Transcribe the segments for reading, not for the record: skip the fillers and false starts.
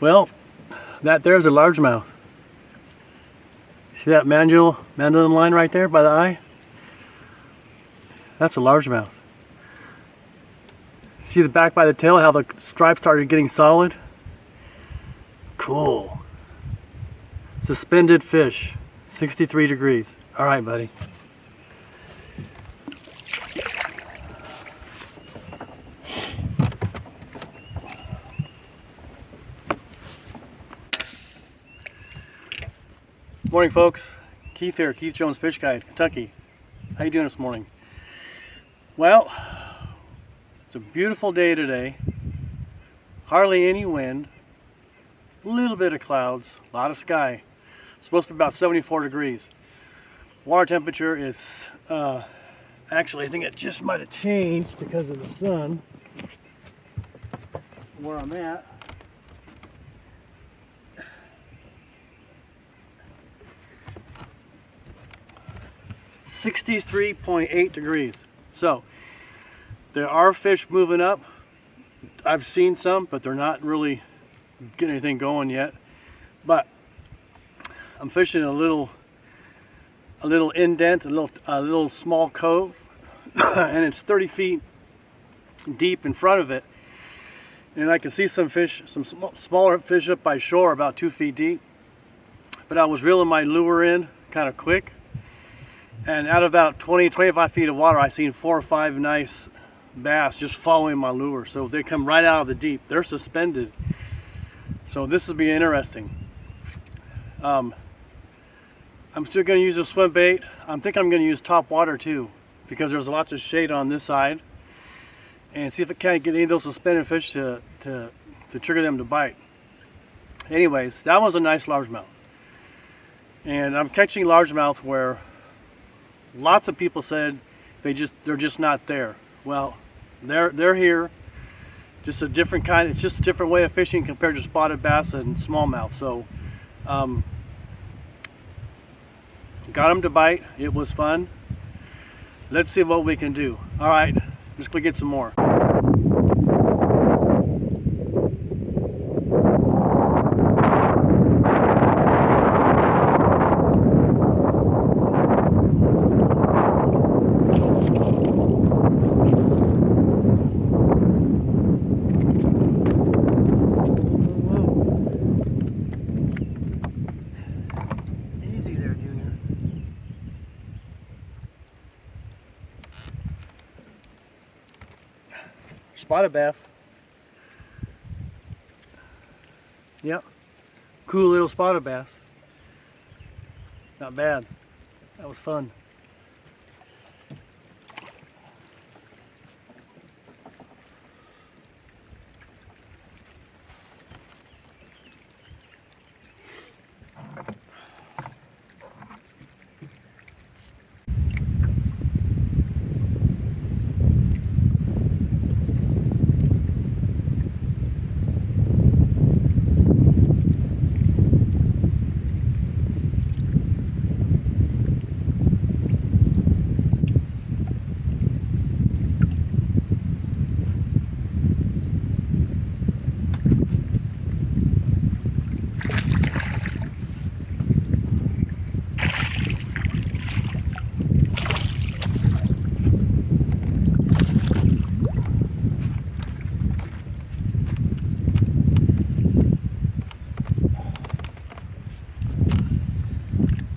Well, that there's a largemouth. See that mandolin line right there by the eye? That's a largemouth. See the back by the tail, how the stripes started getting solid? Cool. Suspended fish, 63 degrees. All right, buddy. Morning, folks. Keith here, Keith Jones Fish Guide, Kentucky. How you doing this morning? Well, it's a beautiful day today. Hardly any wind. A little bit of clouds, a lot of sky. It's supposed to be about 74 degrees. Water temperature is, actually I think it just might have changed because of the sun. Where I'm at. (63.8 degrees. So there are fish moving up. I've seen some, but they're not really getting anything going yet. But I'm fishing a little indent, a little small cove, and it's 30 feet deep in front of it. And I can see some fish, some smaller fish up by shore, about 2 feet deep. But I was reeling my lure in kind of quick. And out of about 20-25 feet of water, I seen 4 or 5 nice bass just following my lure. So they come right out of the deep. They're suspended. So this will be interesting. I'm still going to use a swim bait. I think I'm going to use top water too, because there's lots of shade on this side. And see if I can't get any of those suspended fish to trigger them to bite. Anyways, that was a nice largemouth. And I'm catching largemouth where lots of people said they're just not there. Well, they're here. Just a different kind. It's just a different way of fishing compared to spotted bass and smallmouth. So, got them to bite. It was fun. Let's see what we can do. All right, let's go get some more. Spotted bass. Yep. Cool little spotted bass. Not bad. That was fun.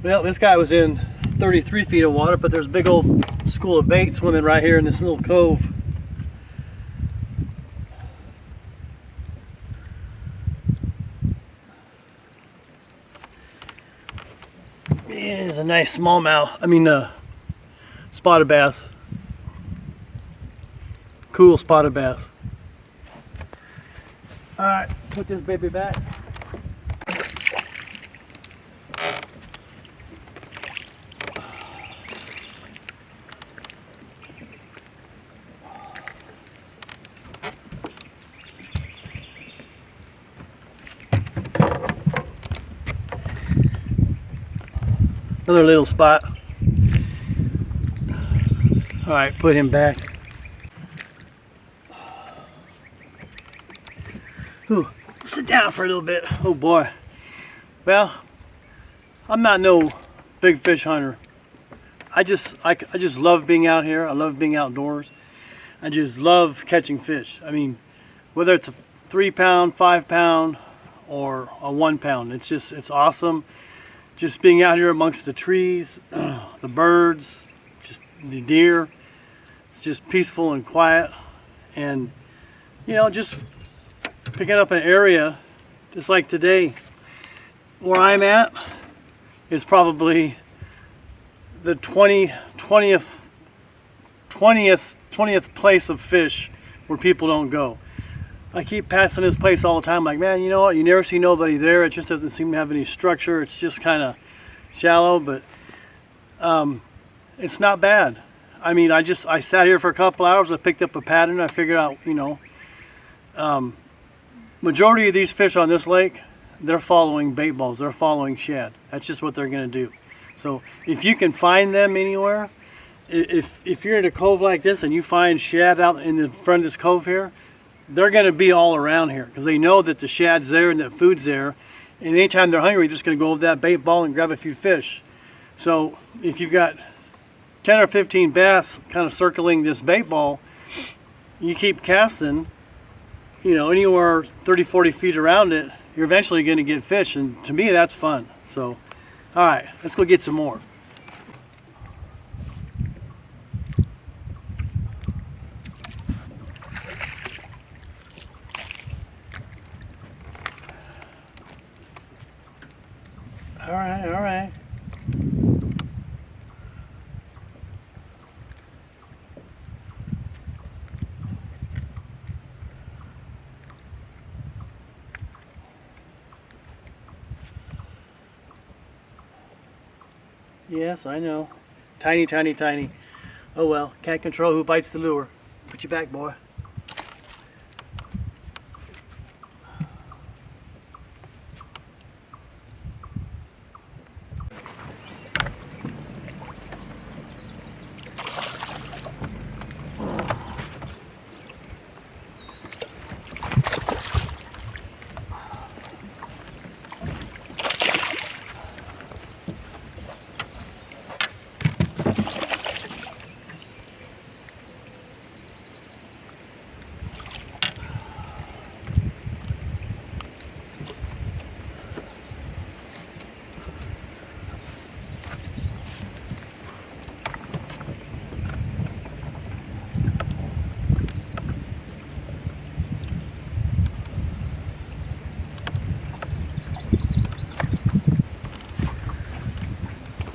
Well, this guy was in 33 feet of water, but there's a big old school of bait swimming right here in this little cove. It's a nice smallmouth, spotted bass. Cool spotted bass. All right, put this baby back. Another little spot. All right, put him back. Ooh, sit down for a little bit. Oh boy. Well, I'm not no big fish hunter. I just love being out here. I love being outdoors. I just love catching fish. I mean, whether it's a 3 pound, 5 pound, or a 1 pound, it's awesome. Just being out here amongst the trees, the birds, just the deer. It's just peaceful and quiet, and you know, just picking up an area, just like today. Where I'm at is probably the 20th place of fish where people don't go. I keep passing this place all the time, like, man, you know what, you never see nobody there. It just doesn't seem to have any structure. It's just kind of shallow, but it's not bad. I mean, I sat here for a couple hours. I picked up a pattern. I figured out, you know, majority of these fish on this lake, they're following bait balls. They're following shad. That's just what they're going to do. So if you can find them anywhere, if you're in a cove like this and you find shad out in the front of this cove here, they're going to be all around here because they know that the shad's there and that food's there. And anytime they're hungry, they're just going to go over that bait ball and grab a few fish. So if you've got 10 or 15 bass kind of circling this bait ball, you keep casting, you know, anywhere 30, 40 feet around it, you're eventually going to get fish. And to me, that's fun. So, all right, let's go get some more. All right, all right. Yes, I know. Tiny, tiny, tiny. Oh well, can't control who bites the lure. Put you back, boy.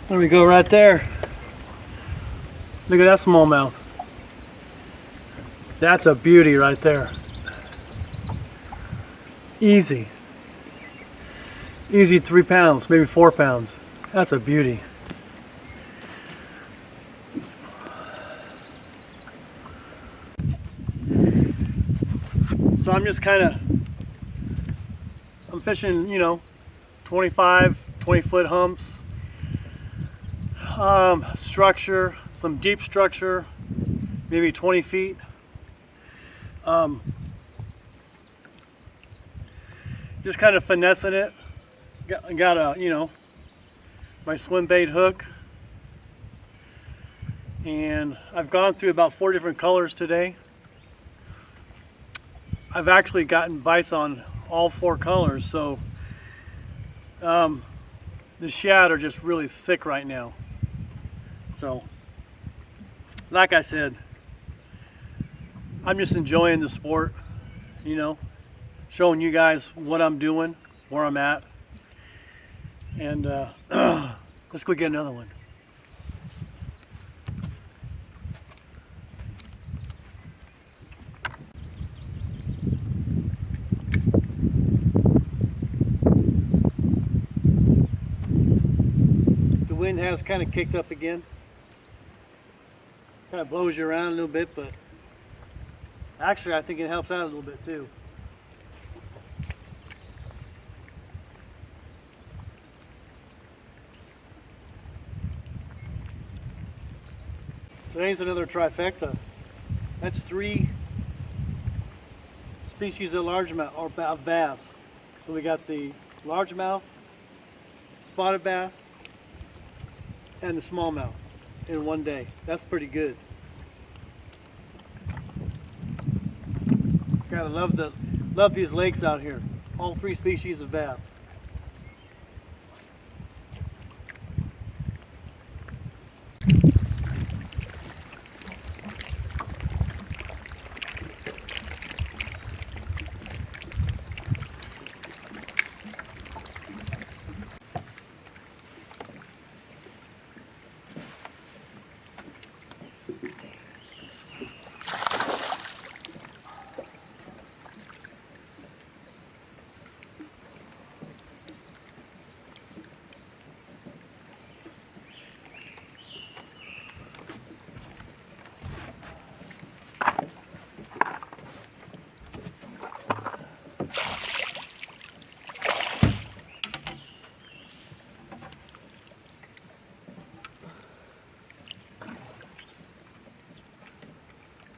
There we go, right there. Look at that smallmouth. That's a beauty right there. Easy. Easy 3 pounds, maybe 4 pounds. That's a beauty. So I'm just I'm fishing, you know, 25, 20-foot humps. Structure, some deep structure, maybe 20 feet. Just kind of finessing it. Got a, you know, my swim bait hook. And I've gone through about 4 different colors today. I've actually gotten bites on all 4 colors, so the shad are just really thick right now. So, like I said, I'm just enjoying the sport, you know, showing you guys what I'm doing, where I'm at, and let's go get another one. The wind has kind of kicked up again. Kind of blows you around a little bit, but actually I think it helps out a little bit too. Today's another trifecta. That's 3 species of largemouth or of bass. So we got the largemouth, spotted bass, and the smallmouth in one day. That's pretty good. Gotta love these lakes out here. All three species of bass.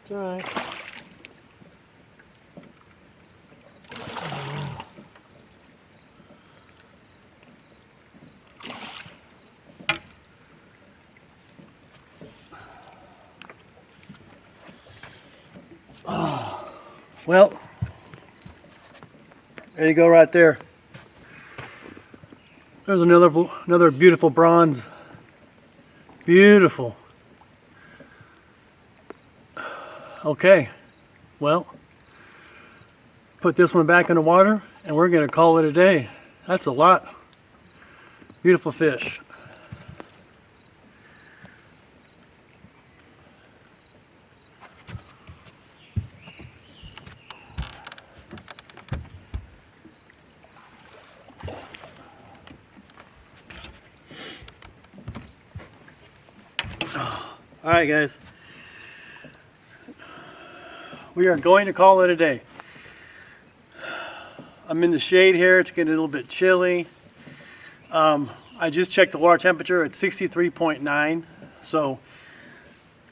It's all right. Well, there you go right there. There's another beautiful bronze. Beautiful. Okay, well, put this one back in the water and we're gonna call it a day. That's a lot. Beautiful fish. All right, guys. We are going to call it a day. I'm in the shade here. It's getting a little bit chilly. I just checked the water temperature at 63.9. So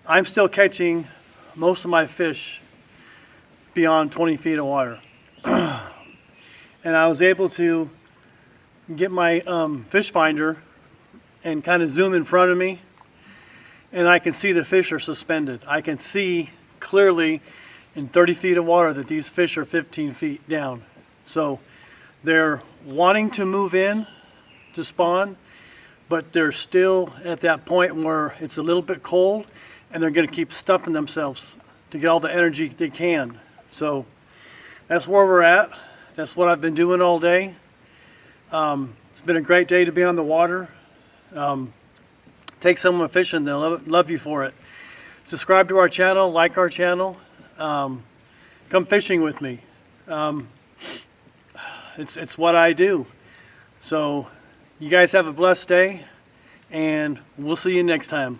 I'm still catching most of my fish beyond 20 feet of water. And I was able to get my fish finder and kind of zoom in front of me, and I can see the fish are suspended. I can see clearly in 30 feet of water that these fish are 15 feet down. So they're wanting to move in to spawn, but they're still at that point where it's a little bit cold and they're going to keep stuffing themselves to get all the energy they can. So that's where we're at. That's what I've been doing all day. It's been a great day to be on the water. Take someone fishing, they'll love you for it. Subscribe to our channel, like our channel. Come fishing with me. It's what I do. So you guys have a blessed day, and we'll see you next time.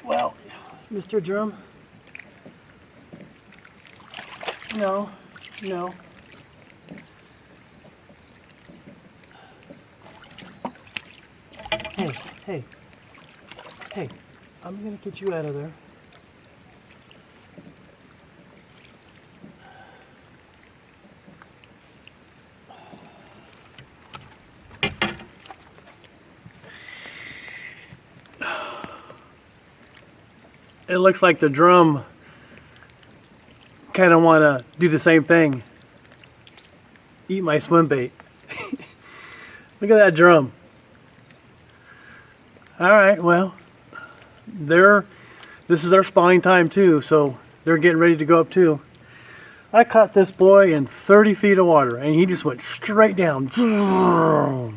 Well, Mr. Drum, no. Hey, I'm gonna get you out of there. It looks like the drum kind of want to do the same thing. Eat my swim bait. Look at that drum. All right, well, this is our spawning time too, so they're getting ready to go up too. I caught this boy in 30 feet of water and he just went straight down. All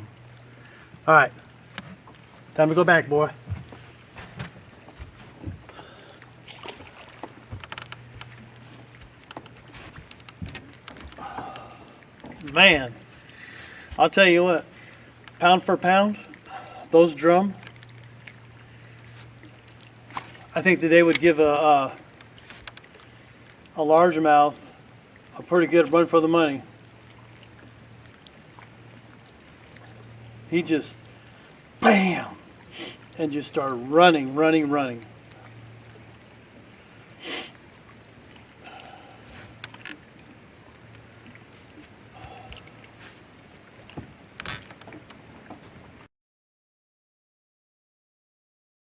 right, time to go back, boy. Man, I'll tell you what, pound for pound, those drum, I think that they would give a largemouth a pretty good run for the money. He just, bam, and just started running.